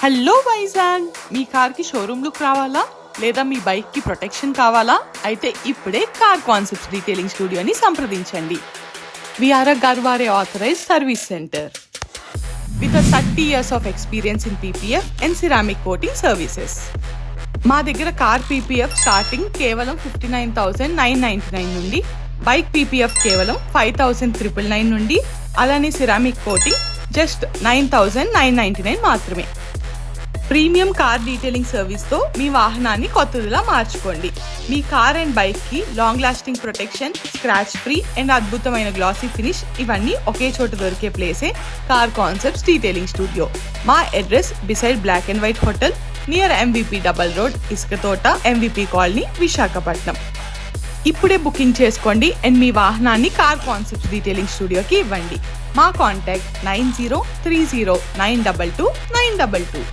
Hello Vizag, మీ కార్కి showroom look రావాలా లేదా మీ బైక్ కి ప్రొటెక్షన్ కావాలా? అయితే ఇప్పుడే కార్ కాన్సెప్ట్స్ డీటెయిలింగ్ స్టూడియోని సంప్రదించండి. We are a Garware authorized service center with a 30 years of experience in PPF and ceramic coating services. మా దగ్గర కార్ పీపీఎఫ్ స్టార్టింగ్ కేవలం 59,999 నుండి, బైక్ పీపీఎఫ్ కేవలం 5,999 నుండి, అలానే సిరామిక్ కోటింగ్ జస్ట్ 9,999 మాత్రమే. ప్రీమియం కార్ డీటెయిలింగ్ సర్వీస్తో మీ వాహనాన్ని కొత్తదిలా మార్చుకోండి. మీ కార్ అండ్ బైక్కి long lasting protection, scratch free and అద్భుతమైన గ్లాసీ ఫినిష్ ఇవన్నీ ఒకే చోట దొరికే ప్లేసే కార్ కాన్సెప్ట్స్ డీటెయిలింగ్ స్టూడియో. మా address beside black and white hotel, near MVP double road, Isuka Thota, MVP colony, Visakhapatnam. ఇప్పుడే బుకింగ్ చేసుకోండి అండ్ మీ వాహనాన్ని కార్ కాన్సెప్ట్స్ డీటెయిలింగ్ స్టూడియోకి ఇవ్వండి. మా కాంటాక్ట్ 9030922922.